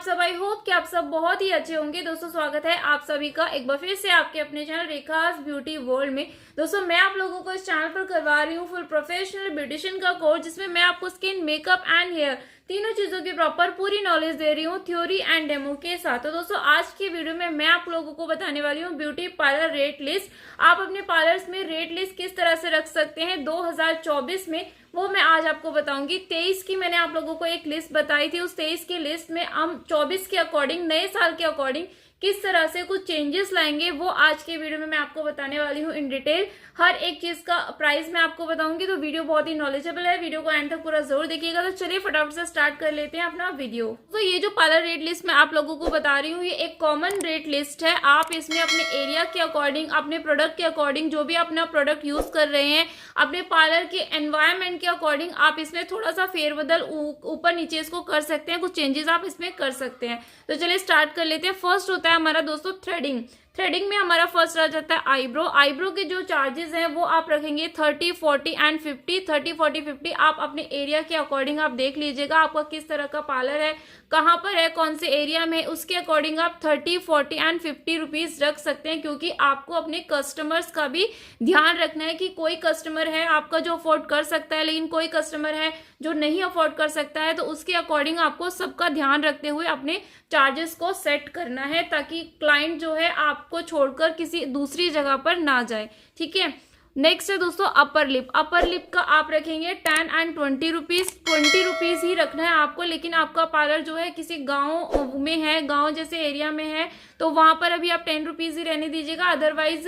आप सब। I hope कि आप सब बहुत ही अच्छे होंगे। दोस्तों स्वागत है आप सभी का एक बार फिर से आपके अपने चैनल रेखास ब्यूटी वर्ल्ड में। दोस्तों मैं आप लोगों को इस चैनल पर करवा रही हूँ फुल प्रोफेशनल ब्यूटिशियन का कोर्स, जिसमें मैं आपको स्किन, मेकअप एंड हेयर तीनों चीजों की प्रॉपर पूरी नॉलेज दे रही हूँ, थ्योरी एंड डेमो के साथ। तो दोस्तों आज की वीडियो में मैं आप लोगों को बताने वाली हूँ ब्यूटी पार्लर रेट लिस्ट। आप अपने पार्लर्स में रेट लिस्ट किस तरह से रख सकते हैं 2024 में, वो मैं आज आपको बताऊंगी। 23 की मैंने आप लोगों को एक लिस्ट बताई थी, उस 23 की लिस्ट में हम 24 के अकॉर्डिंग, नए साल के अकॉर्डिंग किस तरह से कुछ चेंजेस लाएंगे, वो आज के वीडियो में मैं आपको बताने वाली हूँ इन डिटेल। हर एक चीज का प्राइस मैं आपको बताऊंगी, तो वीडियो बहुत ही नॉलेजेबल है। वीडियो को एंड तक पूरा जरूर देखिएगा। तो चलिए फटाफट से स्टार्ट कर लेते हैं अपना वीडियो। तो ये जो पार्लर रेट लिस्ट मैं आप लोगों को बता रही हूँ, ये एक कॉमन रेट लिस्ट है। आप इसमें अपने एरिया के अकॉर्डिंग, अपने प्रोडक्ट के अकॉर्डिंग, जो भी अपना प्रोडक्ट यूज कर रहे हैं, अपने पार्लर के एनवायरमेंट के अकॉर्डिंग आप इसमें थोड़ा सा फेरबदल ऊपर नीचे इसको कर सकते हैं, कुछ चेंजेस आप इसमें कर सकते हैं। तो चलिए स्टार्ट कर लेते हैं। फर्स्ट होता है हमारा दोस्तों थ्रेडिंग। थ्रेडिंग में हमारा फर्स्ट आ जाता है आईब्रो। आईब्रो के जो चार्जेस हैं वो आप रखेंगे 30, 40 एंड 50। 30, 40, 50 आप अपने एरिया के अकॉर्डिंग आप देख लीजिएगा, आपका किस तरह का पार्लर है, कहाँ पर है, कौन से एरिया में, उसके अकॉर्डिंग आप 30, 40 एंड 50 रुपीज रख सकते हैं। क्योंकि आपको अपने कस्टमर्स का भी ध्यान रखना है कि कोई कस्टमर है आपका जो अफोर्ड कर सकता है, लेकिन कोई कस्टमर है जो नहीं अफोर्ड कर सकता है। तो उसके अकॉर्डिंग आपको सबका ध्यान रखते हुए अपने चार्जेस को सेट करना है, ताकि क्लाइंट जो है आपको छोड़कर किसी दूसरी जगह पर ना जाए। ठीक है। नेक्स्ट है दोस्तों अपर लिप। अपर लिप का आप रखेंगे 10 एंड 20 रुपीज। 20 रुपीज ही रखना है आपको, लेकिन आपका पार्लर जो है किसी गांव में है, गांव जैसे एरिया में है, तो वहां पर अभी आप 10 रुपीज ही रहने दीजिएगा। अदरवाइज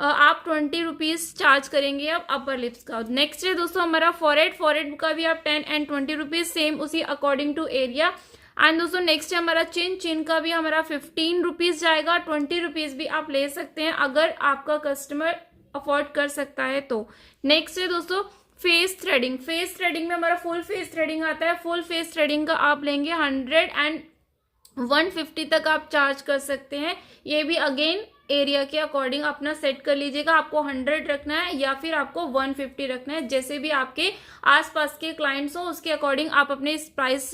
आप 20 रुपीज चार्ज करेंगे अब अपर लिप्स का। नेक्स्ट है दोस्तों हमारा फॉरहेड। फॉरहेड का भी आप 10 एंड 20 रुपीज, सेम उसी अकॉर्डिंग टू एरिया। एंड दोस्तों नेक्स्ट है हमारा चिन। चिन का भी हमारा 15 रुपीज जाएगा। 20 रुपीज भी आप ले सकते हैं अगर आपका कस्टमर अफोर्ड कर सकता है तो। नेक्स्ट है दोस्तों फेस थ्रेडिंग। फेस थ्रेडिंग में हमारा फुल फेस थ्रेडिंग आता है। फुल फेस थ्रेडिंग का आप लेंगे 100 एंड 150 तक आप चार्ज कर सकते हैं। ये भी अगेन एरिया के अकॉर्डिंग अपना सेट कर लीजिएगा, आपको 100 रखना है या फिर आपको 150 रखना है। जैसे भी आपके आसपास के क्लाइंट्स हो उसके अकॉर्डिंग आप अपने इस प्राइस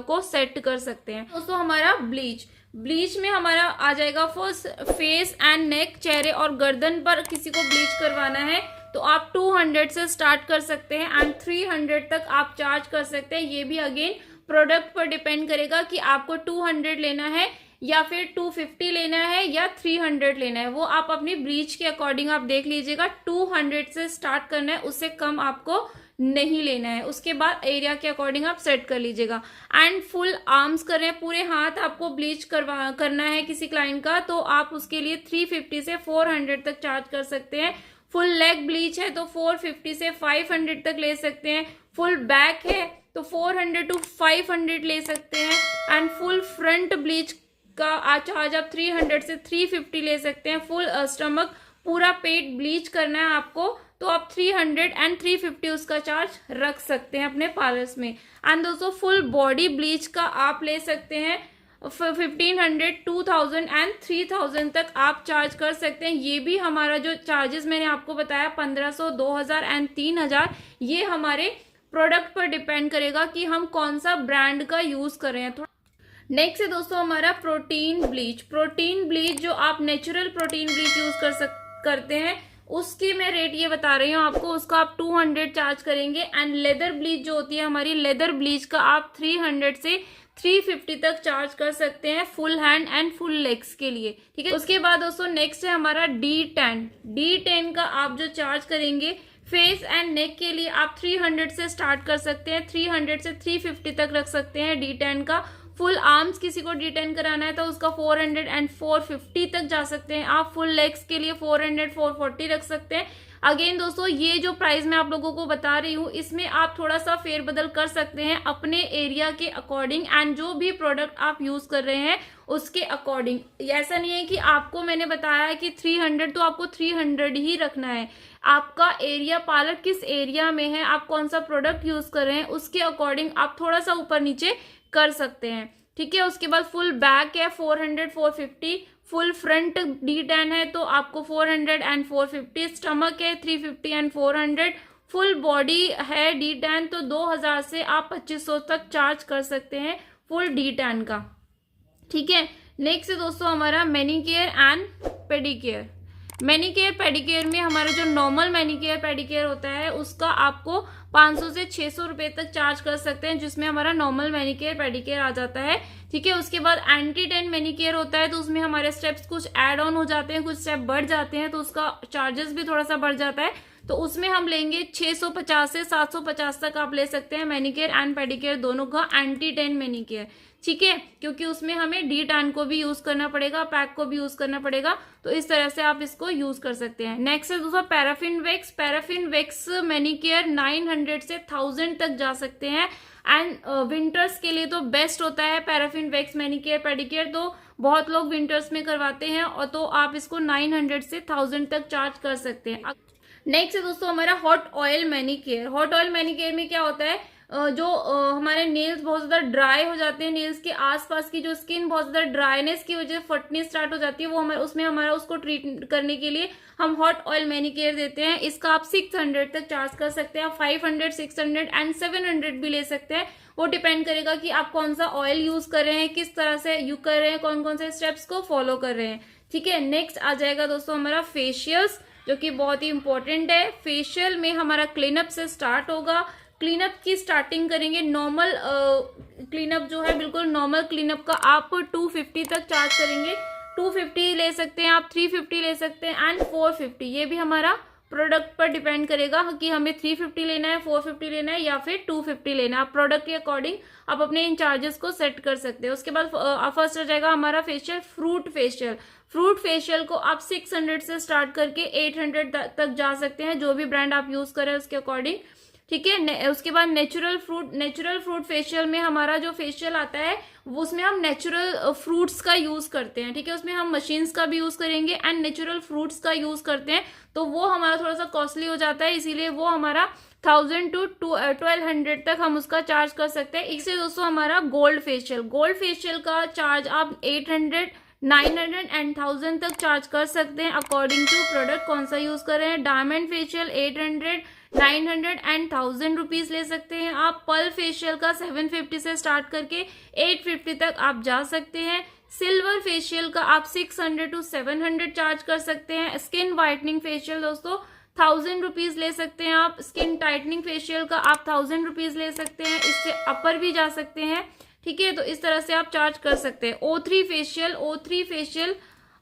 को सेट कर सकते हैं। दोस्तों हमारा ब्लीच। ब्लीच में हमारा आ जाएगा फर्स्ट फेस एंड नेक, चेहरे और गर्दन पर किसी को ब्लीच करवाना है तो आप 200 से स्टार्ट कर सकते हैं एंड 300 तक आप चार्ज कर सकते हैं। ये भी अगेन प्रोडक्ट पर डिपेंड करेगा कि आपको 200 लेना है या फिर 250 लेना है या 300 लेना है, वो आप अपनी ब्लीच के अकॉर्डिंग आप देख लीजिएगा। 200 से स्टार्ट करना है, उससे कम आपको नहीं लेना है। उसके बाद एरिया के अकॉर्डिंग आप सेट कर लीजिएगा। एंड फुल आर्म्स कर रहे हैं, पूरे हाथ आपको ब्लीच करना है किसी क्लाइंट का, तो आप उसके लिए 350 से 400 तक चार्ज कर सकते हैं। फुल लेग ब्लीच है तो 450 से 500 तक ले सकते हैं। फुल बैक है तो 400 टू 500 ले सकते हैं। एंड फुल फ्रंट ब्लीच का चार्ज आप 300 से 350 ले सकते हैं। फुल स्टमक, पूरा पेट ब्लीच करना है आपको तो आप 300 एंड 350 उसका चार्ज रख सकते हैं अपने पार्लर्स में। एंड दोस्तों फुल बॉडी ब्लीच का आप ले सकते हैं 1500, 2000 एंड 3000 तक आप चार्ज कर सकते हैं। ये भी हमारा जो चार्जेस मैंने आपको बताया 1500, 2000 एंड 3000, ये हमारे प्रोडक्ट पर डिपेंड करेगा कि हम कौन सा ब्रांड का यूज कर रहे हैं। नेक्स्ट है दोस्तों हमारा प्रोटीन ब्लीच। प्रोटीन ब्लीच जो आप नेचुरल प्रोटीन ब्लीच यूज करते हैं उसकी मैं रेट ये बता रही हूँ आपको, उसका आप 200 चार्ज करेंगे। एंड लेदर ब्लीच जो होती है हमारी, लेदर ब्लीच का आप 300 से 350 तक चार्ज कर सकते हैं full hand and full legs के लिए। ठीक है। उसके बाद दोस्तों नेक्स्ट है हमारा D10। D10 का आप जो चार्ज करेंगे फेस एंड नेक के लिए आप 300 से स्टार्ट कर सकते हैं, 300 से 350 तक रख सकते हैं D10 का। फुल आर्म्स किसी को D10 कराना है तो उसका 400 एंड 450 तक जा सकते हैं आप। फुल लेग्स के लिए 400, 440 रख सकते हैं। अगेन दोस्तों ये जो प्राइस मैं आप लोगों को बता रही हूँ इसमें आप थोड़ा सा फेरबदल कर सकते हैं अपने एरिया के अकॉर्डिंग एंड जो भी प्रोडक्ट आप यूज कर रहे हैं उसके अकॉर्डिंग। ऐसा नहीं है कि आपको मैंने बताया है कि 300 तो आपको 300 ही रखना है। आपका एरिया, पार्लर किस एरिया में है, आप कौन सा प्रोडक्ट यूज कर रहे हैं, उसके अकॉर्डिंग आप थोड़ा सा ऊपर नीचे कर सकते हैं। ठीक है। उसके बाद फुल बैक है 400, 450। फुल फ्रंट D10 है तो आपको 400 एंड 450। स्टमक है 350 एंड 400। फुल बॉडी है D10 तो 2000 से आप 2500 तक चार्ज कर सकते हैं फुल D10 का। ठीक है। नेक्स्ट है दोस्तों हमारा मैनीकेयर एंड पेडिकेयर। मैनीकेयर पेडिकेयर में हमारा जो नॉर्मल मैनीकेयर पेडिकेयर होता है उसका आपको 500 से 600 रुपए तक चार्ज कर सकते हैं, जिसमें हमारा नॉर्मल मैनीकेयर पेडिकेयर आ जाता है। ठीक है। उसके बाद एंटी टेन मैनीकेयर होता है, तो उसमें हमारे स्टेप्स कुछ ऐड ऑन हो जाते हैं, कुछ स्टेप बढ़ जाते हैं, तो उसका चार्जेस भी थोड़ा सा बढ़ जाता है। तो उसमें हम लेंगे 650 से 750 तक आप ले सकते हैं मैनीकेयर एंड पेडिकेयर दोनों का, एंटी टेन मैनीकेयर। ठीक है। क्योंकि उसमें हमें डी टैन को भी यूज करना पड़ेगा, पैक को भी यूज करना पड़ेगा, तो इस तरह से आप इसको यूज कर सकते हैं। नेक्स्ट है दोस्तों पैराफिन वैक्स। पैराफिन वैक्स मैनीकेयर 900 से 1000 तक जा सकते हैं। एंड विंटर्स के लिए तो बेस्ट होता है पैराफिन वैक्स मैनीकेयर पेडिकेयर, तो बहुत लोग विंटर्स में करवाते हैं, और तो आप इसको 900 से 1000 तक चार्ज कर सकते हैं। नेक्स्ट है दोस्तों हमारा हॉट ऑयल मैनीकेयर। हॉट ऑयल मैनीकेयर में क्या होता है, जो हमारे नेल्स बहुत ज्यादा ड्राई हो जाते हैं, नेल्स के आसपास की जो स्किन बहुत ज्यादा ड्राइनेस की वजह से फटनी स्टार्ट हो जाती है, वो हमारे उसमें हमारा उसको ट्रीट करने के लिए हम हॉट ऑयल मैनीकेयर देते हैं। इसका आप 600 तक चार्ज कर सकते हैं, 500, 600 एंड 700 भी ले सकते हैं। वो डिपेंड करेगा कि आप कौन सा ऑयल यूज कर रहे हैं, किस तरह से यूज कर रहे हैं, कौन कौन से स्टेप्स को फॉलो कर रहे हैं। ठीक है। नेक्स्ट आ जाएगा दोस्तों हमारा फेशियल्स, जो कि बहुत ही इंपॉर्टेंट है। फेशियल में हमारा क्लीनअप से स्टार्ट होगा। क्लीनअप की स्टार्टिंग करेंगे नॉर्मल क्लीनअप जो है, बिल्कुल नॉर्मल क्लीनअप का आप 250 तक चार्ज करेंगे। 250 ले सकते हैं आप, 350 ले सकते हैं एंड 450। ये भी हमारा प्रोडक्ट पर डिपेंड करेगा कि हमें 350 लेना है, 450 लेना है या फिर 250 लेना है। आप प्रोडक्ट के अकॉर्डिंग आप अपने इन चार्जेस को सेट कर सकते हैं। उसके बाद फर्स्ट आ जाएगा हमारा facial fruit facial. Fruit facial को आप 600 से स्टार्ट करके 800 तक जा सकते हैं, जो भी ब्रांड आप यूज करें उसके अकॉर्डिंग। ठीक है। उसके बाद नेचुरल फ्रूट फेशियल में हमारा जो फेशियल आता है वो उसमें हम नेचुरल फ्रूट्स का यूज करते हैं। ठीक है। उसमें हम मशीन्स का भी यूज करेंगे एंड नेचुरल फ्रूट्स का यूज करते हैं, तो वो हमारा थोड़ा सा कॉस्टली हो जाता है, इसीलिए वो हमारा 1000 टू 1200 तक हम उसका चार्ज कर सकते हैं। इससे दोस्तों हमारा गोल्ड फेशियल। गोल्ड फेशियल का चार्ज आप 800, 900 एंड 1000 तक चार्ज कर सकते हैं, अकॉर्डिंग टू प्रोडक्ट कौन सा यूज कर रहे हैं। डायमंड फेशियल 800, 900 एंड 1000 रुपीज ले सकते हैं आप। पर्ल फेशियल का 750 से स्टार्ट करके 850 तक आप जा सकते हैं। सिल्वर फेशियल का आप 600 टू 700 चार्ज कर सकते हैं। स्किन वाइटनिंग फेशियल दोस्तों 1000 रुपीज ले सकते हैं आप। स्किन टाइटनिंग फेशियल का आप 1000 रुपीज ले सकते हैं, इससे अपर भी जा सकते हैं। ठीक है। तो इस तरह से आप चार्ज कर सकते हैं। O3 फेशियल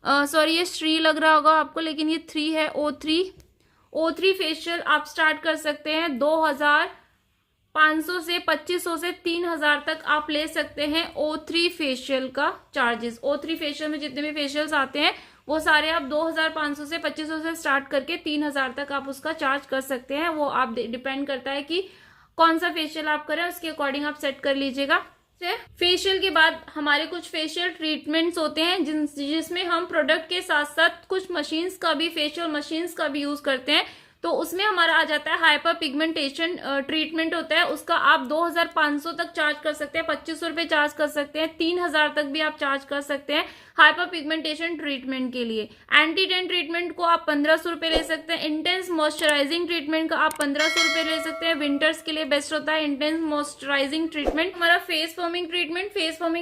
सॉरी ये 3 लग रहा होगा आपको, लेकिन ये 3 है। O3 फेशियल आप स्टार्ट कर सकते हैं 2500 से 2500 से 3000 तक आप ले सकते हैं। O3 फेशियल का चार्जेस, O3 फेशियल में जितने भी फेशियल्स आते हैं वो सारे आप 2500 से 2500 से स्टार्ट करके 3000 तक आप उसका चार्ज कर सकते हैं। वो आप डिपेंड करता है कि कौन सा फेशियल आप करें, उसके अकॉर्डिंग आप सेट कर लीजिएगा। फेशियल के बाद हमारे कुछ फेशियल ट्रीटमेंट्स होते हैं जिसमें हम प्रोडक्ट के साथ साथ कुछ मशीन्स का भी, फेशियल मशीन्स का भी यूज करते हैं। तो उसमें हमारा आ जाता है हाइपर पिगमेंटेशन ट्रीटमेंट होता है, उसका आप 2500 तक चार्ज कर सकते हैं, 2500 रुपए चार्ज कर सकते हैं, 3000 तक भी आप चार्ज कर सकते हैं हाइपर पिगमेंटेशन ट्रीटमेंट के लिए। एंटी टेन ट्रीटमेंट को आप 1500 रुपए ले सकते हैं। इंटेंस मॉइस्चराइजिंग ट्रीटमेंट का आप 1500 रुपए ले सकते हैं। विंटर्स के लिए बेस्ट होता है इंटेंस मॉइस्चराइजिंग ट्रीटमेंट। हमारा फेस फॉर्मिंग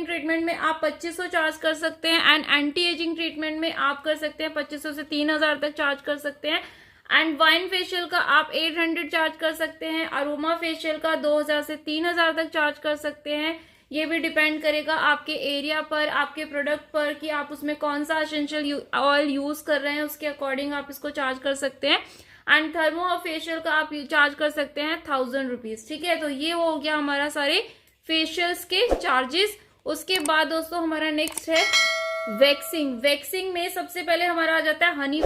ट्रीटमेंट में आप 2500 चार्ज कर सकते हैं एंड एंटी एजिंग ट्रीटमेंट में आप कर सकते हैं 2500 से 3000 तक चार्ज कर सकते हैं। एंड वाइन फेशियल का आप 800 चार्ज कर सकते हैं। अरोमा फेशियल का 2000 से 3000 तक चार्ज कर सकते हैं। ये भी डिपेंड करेगा आपके एरिया पर, आपके प्रोडक्ट पर, कि आप उसमें कौन सा एसेंशियल ऑयल यूज कर रहे हैं, उसके अकॉर्डिंग आप इसको चार्ज कर सकते हैं। एंड थर्मो फेशियल का आप चार्ज कर सकते हैं 1000 रुपीज। ठीक है। तो ये हो गया हमारा सारे फेशियल्स के चार्जेस। उसके बाद दोस्तों हमारा नेक्स्ट है वैक्सिंग में सबसे पहले हमारा आ जाता है हनी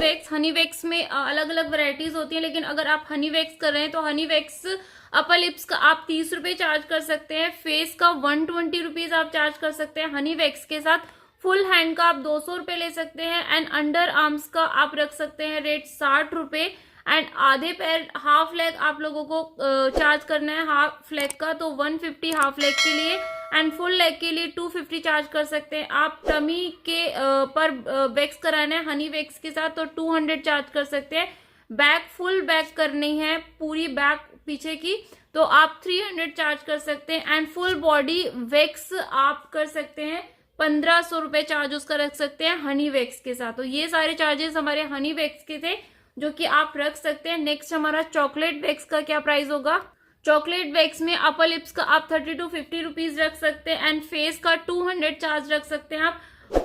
वैक्स में अलग अलग वैरायटीज होती हैं, लेकिन अगर आप हनी वैक्स कर रहे हैं तो हनी वैक्स अपर लिप्स का आप 30 रुपए चार्ज कर सकते हैं। फेस का 120 रुपीज आप चार्ज कर सकते हैं हनी वैक्स के साथ। फुल हैंड का आप 200 रुपए ले सकते हैं एंड अंडर आर्म्स का आप रख सकते हैं रेट 60 रुपए। एंड आधे पैर हाफ लेग आप लोगों को चार्ज करना है हाफ लेग का, तो 150 हाफ लेग के लिए एंड फुल लेग के लिए 250 चार्ज कर सकते हैं। आप टमी के पर वैक्स कराना है हनी वैक्स के साथ तो 200 चार्ज कर सकते हैं। बैक फुल बैक करनी है पूरी बैक पीछे की तो आप 300 चार्ज कर सकते हैं। एंड फुल बॉडी वैक्स आप कर सकते हैं 1500 रुपए चार्ज उसका रख सकते हैं हनी वैक्स के साथ। तो ये सारे चार्जेस हमारे हनी वैक्स के थे जो कि आप रख सकते हैं। नेक्स्ट हमारा चॉकलेट वैक्स का क्या प्राइस होगा। चॉकलेट वैक्स में अपर लिप्स का आप 30 to 50 रुपीज रख सकते हैं एंड फेस का 200 चार्ज रख सकते हैं आप।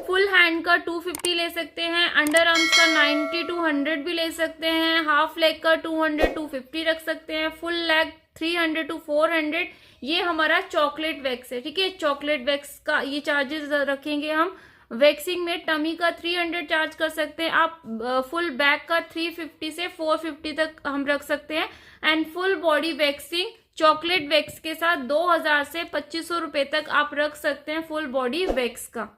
फुल हैंड का 250 ले सकते हैं, अंडर आर्म्स का 90 to 100 भी ले सकते हैं, हाफ लेग का 200 to 50 रख सकते हैं, फुल लेग 300 to 400। ये हमारा चॉकलेट वैक्स है, ठीक है। चॉकलेट वैक्स का ये चार्जेस रखेंगे हम। वैक्सिंग में टमी का 300 चार्ज कर सकते हैं आप, फुल बैक का 350 से 450 तक हम रख सकते हैं and full body waxing chocolate wax के साथ 2000 से 2500 रुपए तक आप रख सकते हैं फुल बॉडी वैक्स का।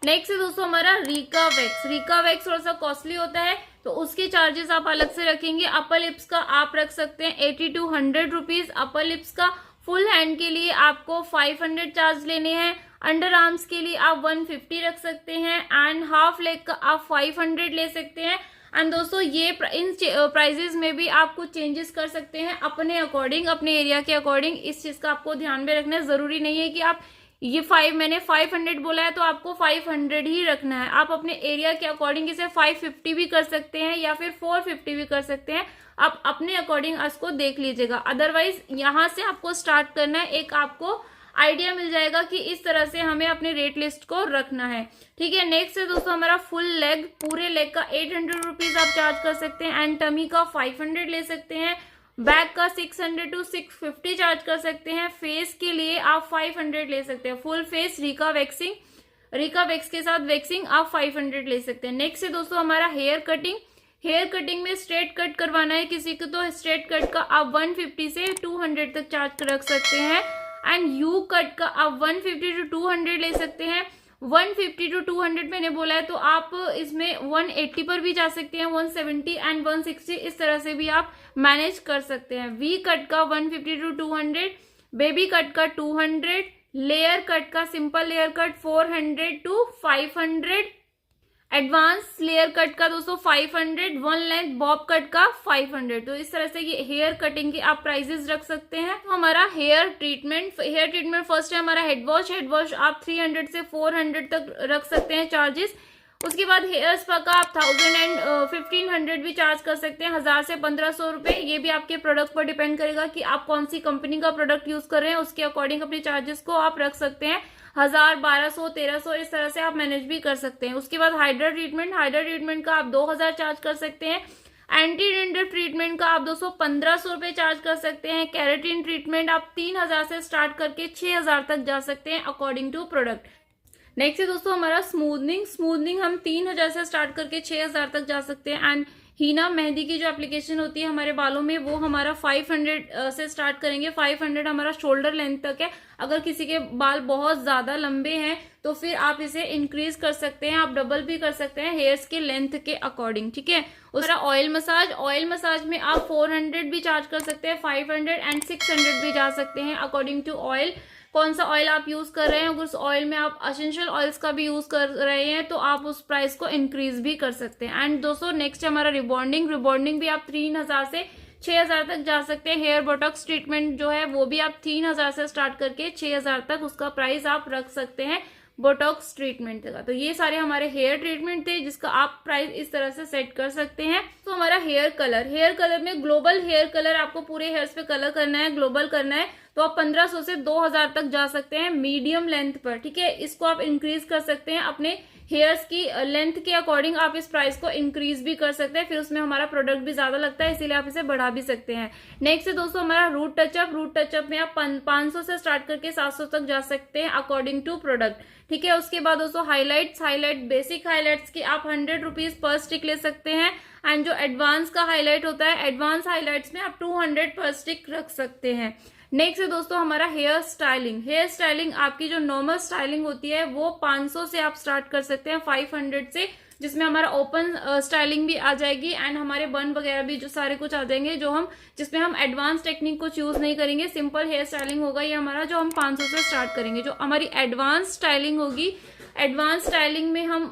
नेक्स्ट है दोस्तों हमारा रीका वैक्स। रीका वैक्स थोड़ा सा कॉस्टली होता है तो उसके चार्जेस आप अलग से रखेंगे। अपर लिप्स का आप रख सकते हैं 80 to 100 रुपीज अपर लिप्स का। फुल हैंड के लिए आपको 500 चार्ज लेने हैं, अंडर आर्म्स के लिए आप 150 रख सकते हैं एंड हाफ लेग का आप 500 ले सकते हैं। एंड दोस्तों ये इन प्राइजेस में भी आप कुछ चेंजेस कर सकते हैं अपने अकॉर्डिंग, अपने एरिया के अकॉर्डिंग। इस चीज का आपको ध्यान में रखना है। जरूरी नहीं है कि आप मैंने 500 बोला है तो आपको 500 ही रखना है। आप अपने एरिया के अकॉर्डिंग इसे 550 भी कर सकते हैं या फिर 450 भी कर सकते हैं। आप अपने अकॉर्डिंग इसको देख लीजिएगा। अदरवाइज यहाँ से आपको स्टार्ट करना है, एक आपको आइडिया मिल जाएगा कि इस तरह से हमें अपने रेट लिस्ट को रखना है, ठीक है। नेक्स्ट है दोस्तों हमारा फुल लेग, पूरे लेग का 800 रुपीज आप चार्ज कर सकते हैं एंड टमी का 500 ले सकते हैं। बैक का 600 to 650 चार्ज कर सकते हैं। फेस के लिए आप 500 ले सकते हैं। फुल फेस रीका वैक्स के साथ वैक्सिंग आप 500 ले सकते हैं। नेक्स्ट है दोस्तों हमारा हेयर कटिंग। हेयर कटिंग में स्ट्रेट कट करवाना है किसी को तो स्ट्रेट कट का आप 150 से 200 तक चार्ज रख सकते हैं एंड यू कट का आप 150 to 200 ले सकते हैं। 150 to 200 मैंने बोला है तो आप इसमें 180 पर भी जा सकते हैं, 170 एंड 160 इस तरह से भी आप मैनेज कर सकते हैं। वी कट का 150 to 200, बेबी कट का 200, लेयर कट का simple layer cut 400 to 500, advance layer cut का दोस्तों 500, वन लेंथ बॉब कट का 500। तो इस तरह से ये हेयर कटिंग के आप प्राइजेस रख सकते हैं। तो हमारा हेयर ट्रीटमेंट फर्स्ट है हमारा हेड वॉश आप 300 से 400 तक रख सकते हैं चार्जेस। उसके बाद हेयर स्पा का आप 1000 एंड 1500 भी चार्ज कर सकते हैं, 1000 से 1500 रुपए। ये भी आपके प्रोडक्ट पर डिपेंड करेगा कि आप कौन सी कंपनी का प्रोडक्ट यूज कर रहे हैं, उसके अकॉर्डिंग अपने चार्जेस को आप रख सकते हैं। 1000, 1200, 1300 इस तरह से आप मैनेज भी कर सकते हैं। उसके बाद हाइड्रा ट्रीटमेंट का आप 2000 चार्ज कर सकते हैं। एंटी डेंड्रफ ट्रीटमेंट का आप 1500 रुपए चार्ज कर सकते हैं। कैरेटिन ट्रीटमेंट आप 3000 से स्टार्ट करके 6000 तक जा सकते हैं अकॉर्डिंग टू प्रोडक्ट। नेक्स्ट है दोस्तों हमारा स्मूथनिंग हम 3000 से स्टार्ट करके 6000 तक जा सकते हैं एंड हीना मेहंदी की जो एप्लीकेशन होती है हमारे बालों में वो हमारा 500 से स्टार्ट करेंगे। 500 हमारा शोल्डर लेंथ तक है। अगर किसी के बाल बहुत ज्यादा लंबे हैं तो फिर आप इसे इंक्रीज कर सकते हैं, आप डबल भी कर सकते हैं हेयर्स के लेंथ के अकॉर्डिंग, ठीक है। उसका ऑयल मसाज में आप 400 भी चार्ज कर सकते हैं, 500 एंड 600 भी जा सकते हैं अकॉर्डिंग टू ऑयल। कौन सा ऑयल आप यूज कर रहे हैं, अगर उस ऑयल में आप एसेंशियल ऑयल्स का भी यूज कर रहे हैं तो आप उस प्राइस को इंक्रीज भी कर सकते हैं। एंड दोस्तों नेक्स्ट हमारा रिबॉन्डिंग भी आप 3000 से 6000 तक जा सकते हैं। हेयर बोटॉक्स ट्रीटमेंट जो है वो भी आप 3000 से स्टार्ट करके 6000 तक उसका प्राइस आप रख सकते हैं बोटॉक्स ट्रीटमेंट का। तो ये सारे हमारे हेयर ट्रीटमेंट थे जिसका आप प्राइस इस तरह से सेट कर सकते हैं। तो हमारा हेयर कलर में ग्लोबल हेयर कलर आपको पूरे हेयर्स पे कलर करना है, ग्लोबल करना है तो आप 1500 से 2000 तक जा सकते हैं मीडियम लेंथ पर, ठीक है। इसको आप इंक्रीज कर सकते हैं अपने हेयर्स की लेंथ के अकॉर्डिंग, आप इस प्राइस को इंक्रीज भी कर सकते हैं। फिर उसमें हमारा प्रोडक्ट भी ज्यादा लगता है इसीलिए आप इसे बढ़ा भी सकते हैं। नेक्स्ट है दोस्तों हमारा रूट टचअप में आप 500 से स्टार्ट करके 700 तक जा सकते हैं अकॉर्डिंग टू प्रोडक्ट, ठीक है। उसके बाद दोस्तों बेसिक हाईलाइट्स की आप 100 रुपीज पर स्टिक ले सकते हैं एंड जो एडवांस का हाईलाइट होता है एडवांस हाईलाइट्स में आप 200 पर स्टिक रख सकते हैं। नेक्स्ट है दोस्तों हमारा हेयर स्टाइलिंग आपकी जो नॉर्मल स्टाइलिंग होती है वो 500 से आप स्टार्ट कर सकते हैं, 500 से, जिसमें हमारा ओपन स्टाइलिंग भी आ जाएगी एंड हमारे बन वगैरह भी जो सारे कुछ आ जाएंगे जिसमें हम एडवांस टेक्निक कुछ यूज नहीं करेंगे, सिंपल हेयर स्टाइलिंग होगा ये हमारा जो हम 500 से स्टार्ट करेंगे। जो हमारी एडवांस स्टाइलिंग होगी, एडवांस स्टाइलिंग में हम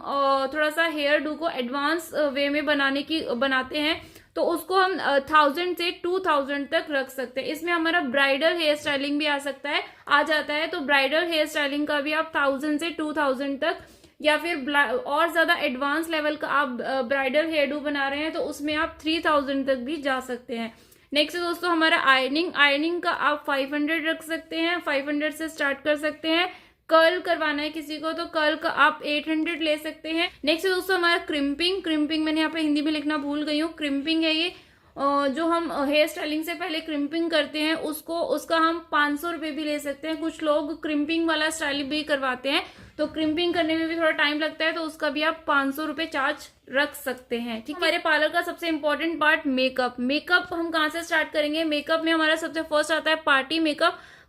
थोड़ा सा हेयर डू को एडवांस वे में बनाते हैं तो उसको हम 1000 से 2000 तक रख सकते हैं। इसमें हमारा ब्राइडल हेयर स्टाइलिंग भी आ जाता है। तो ब्राइडल हेयर स्टाइलिंग का भी आप 1000 से 2000 तक, या फिर और ज्यादा एडवांस लेवल का आप ब्राइडल हेयर डू बना रहे हैं तो उसमें आप 3000 तक भी जा सकते हैं। नेक्स्ट है दोस्तों हमारा आयरनिंग का आप 500 रख सकते हैं, 500 से स्टार्ट कर सकते हैं। कर्ल करवाना है किसी को तो कर्ल का आप 800 ले सकते हैं। नेक्स्ट है दोस्तों हमारा क्रिम्पिंग मैंने यहाँ पे हिंदी में लिखना भूल गई हूँ। क्रिम्पिंग है ये जो हम हेयर स्टाइलिंग से पहले क्रिम्पिंग करते हैं उसका हम 500 रुपए भी ले सकते हैं। कुछ लोग क्रिम्पिंग वाला स्टाइल भी करवाते हैं तो क्रिम्पिंग करने में भी थोड़ा टाइम लगता है, तो उसका भी आप 500 रुपए चार्ज रख सकते हैं। ठीक है, हमारे पार्लर का सबसे इंपॉर्टेंट पार्ट मेकअप हम कहाँ से स्टार्ट करेंगे। मेकअप में हमारा सबसे फर्स्ट आता है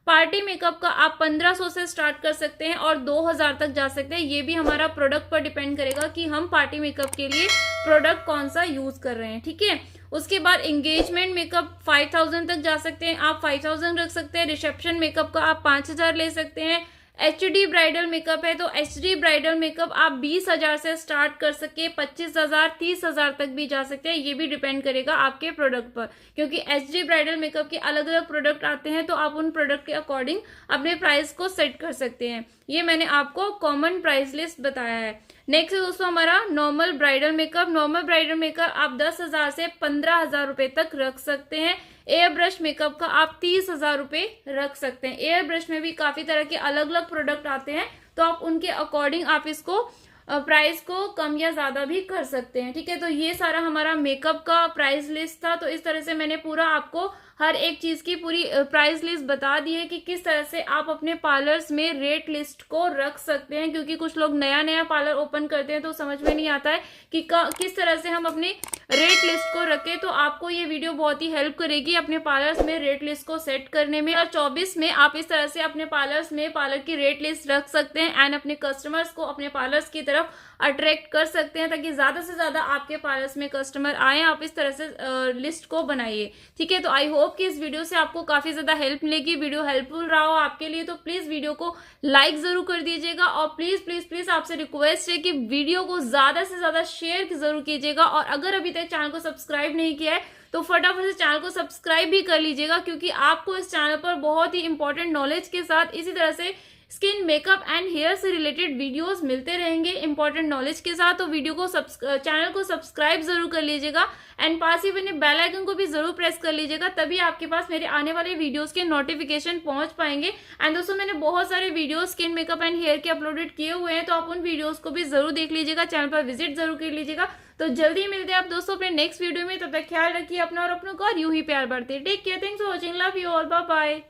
पार्टी मेकअप का आप 1500 से स्टार्ट कर सकते हैं और 2000 तक जा सकते हैं। ये भी हमारा प्रोडक्ट पर डिपेंड करेगा कि हम पार्टी मेकअप के लिए प्रोडक्ट कौन सा यूज कर रहे हैं। ठीक है, उसके बाद एंगेजमेंट मेकअप 5000 तक जा सकते हैं, आप 5000 रख सकते हैं। रिसेप्शन मेकअप का आप 5000 ले सकते हैं। HD ब्राइडल मेकअप है तो HD ब्राइडल मेकअप आप 20,000 से स्टार्ट कर सके, 25,000 30,000 तक भी जा सकते हैं। ये भी डिपेंड करेगा आपके प्रोडक्ट पर, क्योंकि HD ब्राइडल मेकअप के अलग अलग प्रोडक्ट आते हैं तो आप उन प्रोडक्ट के अकॉर्डिंग अपने प्राइस को सेट कर सकते हैं। ये मैंने आपको कॉमन प्राइस लिस्ट बताया है। नेक्स्ट है दोस्तों हमारा नॉर्मल ब्राइडल मेकअप आप 10,000 से 15,000 रुपए तक रख सकते हैं। एयर ब्रश मेकअप का आप 30,000 रुपए रख सकते हैं। एयर ब्रश में भी काफी तरह के अलग अलग प्रोडक्ट आते हैं तो आप उनके अकॉर्डिंग आप इसको प्राइस को कम या ज्यादा भी कर सकते हैं। ठीक है, तो ये सारा हमारा मेकअप का प्राइस लिस्ट था। तो इस तरह से मैंने पूरा आपको हर एक चीज की पूरी प्राइस लिस्ट बता दी है कि किस तरह से आप अपने पार्लर्स में रेट लिस्ट को रख सकते हैं, क्योंकि कुछ लोग नया पार्लर ओपन करते हैं तो समझ में नहीं आता है कि किस तरह से हम अपने रेट लिस्ट को रखें। तो आपको ये वीडियो बहुत ही हेल्प करेगी अपने पार्लर्स में रेट लिस्ट को सेट करने में। और 24 में आप इस तरह से अपने पार्लर्स में पार्लर की रेट लिस्ट रख सकते हैं एंड अपने कस्टमर्स को अपने पार्लर्स की तरफ अट्रैक्ट कर सकते हैं ताकि ज्यादा से ज्यादा आपके पार्लर्स में कस्टमर आए। आप इस तरह से लिस्ट को बनाइए। ठीक है, तो आई होप कि इस वीडियो से आपको काफी ज्यादा हेल्प मिलेगी, वीडियो हेल्पफुल रहा हो आपके लिए। तो प्लीज वीडियो को लाइक जरूर कर दीजिएगा और प्लीज आपसे रिक्वेस्ट है कि वीडियो को ज्यादा से ज्यादा शेयर जरूर कीजिएगा। और अगर अभी तक चैनल को सब्सक्राइब नहीं किया है तो फटाफट से चैनल को सब्सक्राइब भी कर लीजिएगा, क्योंकि आपको इस चैनल पर बहुत ही इंपॉर्टेंट नॉलेज के साथ इसी तरह से स्किन, मेकअप एंड हेयर से रिलेटेड वीडियोस मिलते रहेंगे इंपॉर्टेंट नॉलेज के साथ। तो वीडियो को चैनल को सब्सक्राइब जरूर कर लीजिएगा एंड पास ही बने बेल आइकन को भी जरूर प्रेस कर लीजिएगा, तभी आपके पास मेरे आने वाले वीडियोस के नोटिफिकेशन पहुंच पाएंगे। एंड दोस्तों मैंने बहुत सारे videos skin, makeup and hair के अपलोडेड किए हुए हैं, तो आप उन वीडियोस को भी जरूर देख लीजिएगा, चैनल पर विजिट जरूर कर लीजिएगा। तो जल्दी मिलते हैं आप दोस्तों अपने नेक्स्ट वीडियो में। तब तक ख्याल रखिए अपना और अपनों का, यूं ही प्यार बढ़ते। Take care, thanks for watching, love you all, bye bye.